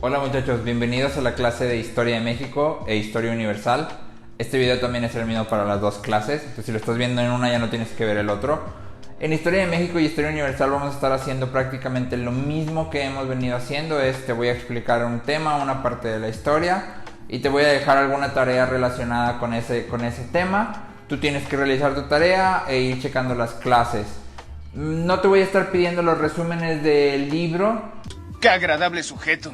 Hola muchachos, bienvenidos a la clase de Historia de México e Historia Universal. Este video también es el mismo para las dos clases, entonces si lo estás viendo en una ya no tienes que ver el otro. En Historia de México y Historia Universal vamos a estar haciendo prácticamente lo mismo que hemos venido haciendo. Te voy a explicar un tema, una parte de la historia, y te voy a dejar alguna tarea relacionada con ese tema. Tú tienes que realizar tu tarea e ir checando las clases. No te voy a estar pidiendo los resúmenes del libro. ¡Qué agradable sujeto!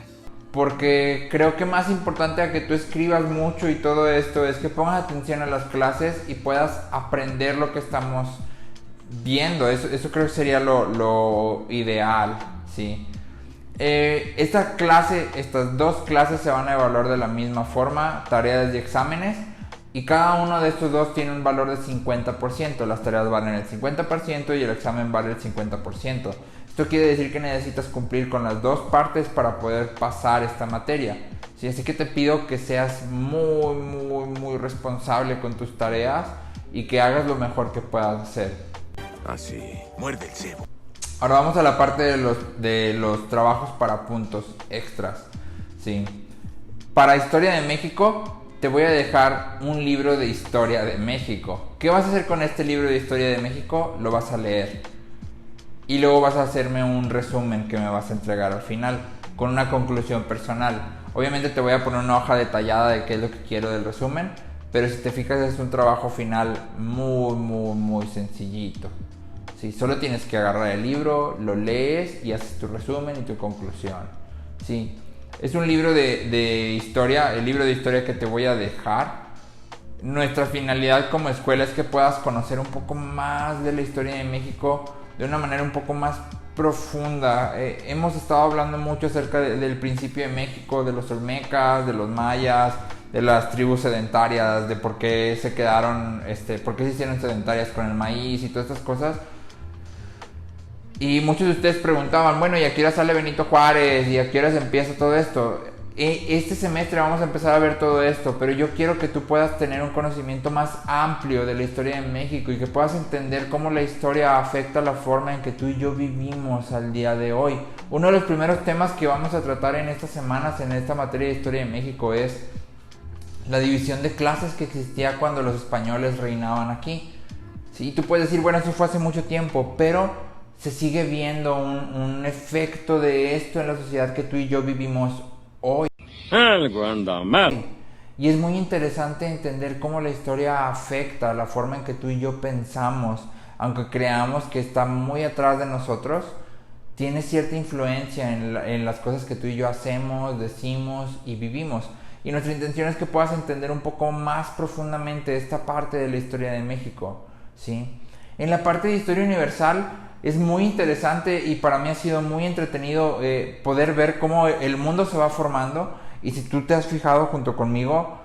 Porque creo que más importante a que tú escribas mucho y todo esto es que pongas atención a las clases y puedas aprender lo que estamos viendo. Eso creo que sería lo ideal, ¿sí? Estas dos clases se van a evaluar de la misma forma, tareas y exámenes, y cada uno de estos dos tiene un valor de 50%. Las tareas valen el 50% y el examen vale el 50%. Esto quiere decir que necesitas cumplir con las dos partes para poder pasar esta materia, ¿sí? Así que te pido que seas muy responsable con tus tareas y que hagas lo mejor que puedas hacer. Así, muerde el cebo. Ahora vamos a la parte de los trabajos para puntos extras, ¿sí? Para Historia de México te voy a dejar un libro de Historia de México. ¿Qué vas a hacer con este libro de Historia de México? Lo vas a leer. Y luego vas a hacerme un resumen que me vas a entregar al final, con una conclusión personal. Obviamente te voy a poner una hoja detallada de qué es lo que quiero del resumen, pero si te fijas es un trabajo final muy sencillito. ¿Sí? Solo tienes que agarrar el libro, lo lees y haces tu resumen y tu conclusión. ¿Sí? Es un libro de historia, el libro de historia que te voy a dejar. Nuestra finalidad como escuela es que puedas conocer un poco más de la historia de México de una manera un poco más profunda. Hemos estado hablando mucho acerca del principio de México, de los olmecas, de los mayas, de las tribus sedentarias, de por qué se quedaron, por qué se hicieron sedentarias con el maíz y todas estas cosas. Y muchos de ustedes preguntaban, bueno, ¿y a qué hora sale Benito Juárez? ¿Y a qué hora se empieza todo esto? Este semestre vamos a empezar a ver todo esto, pero yo quiero que tú puedas tener un conocimiento más amplio de la historia de México y que puedas entender cómo la historia afecta la forma en que tú y yo vivimos al día de hoy. Uno de los primeros temas que vamos a tratar en estas semanas en esta materia de historia de México es la división de clases que existía cuando los españoles reinaban aquí. Sí, tú puedes decir, bueno, eso fue hace mucho tiempo, pero se sigue viendo un efecto de esto en la sociedad que tú y yo vivimos hoy. Algo anda mal. Y es muy interesante entender cómo la historia afecta la forma en que tú y yo pensamos, aunque creamos que está muy atrás de nosotros, tiene cierta influencia en las cosas que tú y yo hacemos, decimos y vivimos. Y nuestra intención es que puedas entender un poco más profundamente esta parte de la historia de México, ¿sí? En la parte de historia universal es muy interesante y para mí ha sido muy entretenido poder ver cómo el mundo se va formando. Y si tú te has fijado junto conmigo,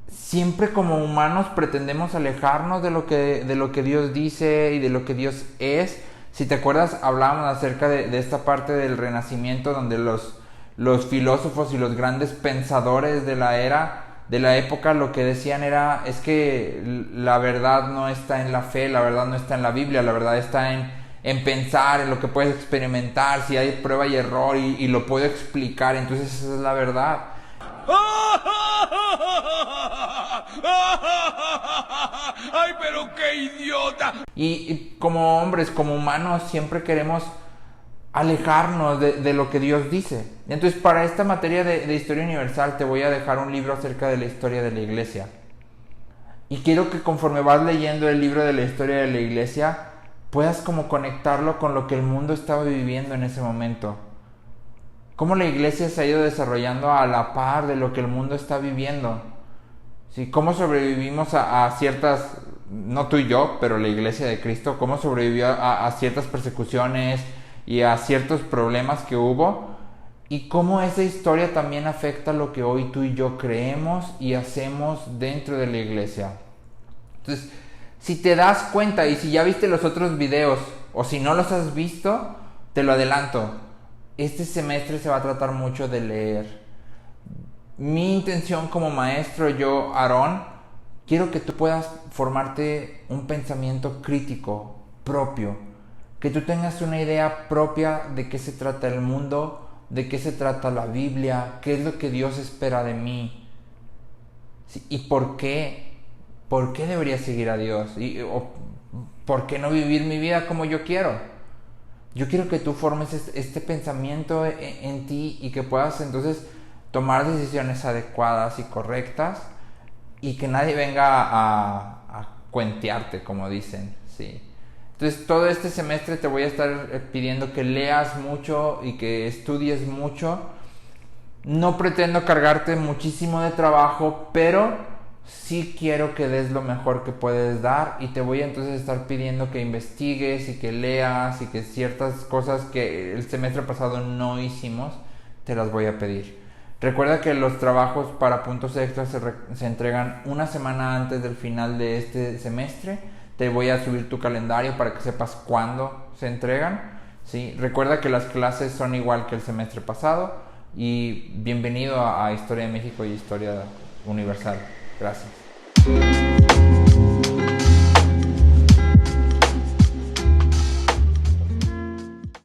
siempre como humanos pretendemos alejarnos de lo que Dios dice y de lo que Dios es. Si te acuerdas, hablábamos acerca de esta parte del Renacimiento, donde los filósofos y los grandes pensadores de la época lo que decían es que la verdad no está en la fe, la verdad no está en la Biblia, la verdad está en pensar, en lo que puedes experimentar, si hay prueba y error y lo puedo explicar, entonces esa es la verdad. ¡Ay, pero qué idiota! Y como hombres, como humanos, siempre queremos alejarnos de lo que Dios dice. Entonces, para esta materia de historia universal te voy a dejar un libro acerca de la historia de la iglesia. Y quiero que conforme vas leyendo el libro de la historia de la iglesia, puedas como conectarlo con lo que el mundo estaba viviendo en ese momento. Cómo la iglesia se ha ido desarrollando a la par de lo que el mundo está viviendo. ¿Sí? Cómo sobrevivimos a ciertas, no tú y yo, pero la iglesia de Cristo, cómo sobrevivió a ciertas persecuciones y a ciertos problemas que hubo. Y cómo esa historia también afecta lo que hoy tú y yo creemos y hacemos dentro de la iglesia. Entonces, si te das cuenta y si ya viste los otros videos o si no los has visto, te lo adelanto. Este semestre se va a tratar mucho de leer. Mi intención como maestro, yo, Aarón, quiero que tú puedas formarte un pensamiento crítico propio. Que tú tengas una idea propia de qué se trata el mundo, de qué se trata la Biblia, qué es lo que Dios espera de mí, ¿sí? Y por qué debería seguir a Dios, o por qué no vivir mi vida como yo quiero. Yo quiero que tú formes este pensamiento en ti y que puedas entonces tomar decisiones adecuadas y correctas y que nadie venga a cuentearte, como dicen, ¿sí? Entonces todo este semestre te voy a estar pidiendo que leas mucho y que estudies mucho. No pretendo cargarte muchísimo de trabajo, pero sí quiero que des lo mejor que puedes dar, y te voy a entonces estar pidiendo que investigues y que leas y que ciertas cosas que el semestre pasado no hicimos, te las voy a pedir. Recuerda que los trabajos para puntos extras se entregan una semana antes del final de este semestre. Te voy a subir tu calendario para que sepas cuándo se entregan, ¿sí? Recuerda que las clases son igual que el semestre pasado. Y bienvenido a Historia de México y Historia Universal. Gracias.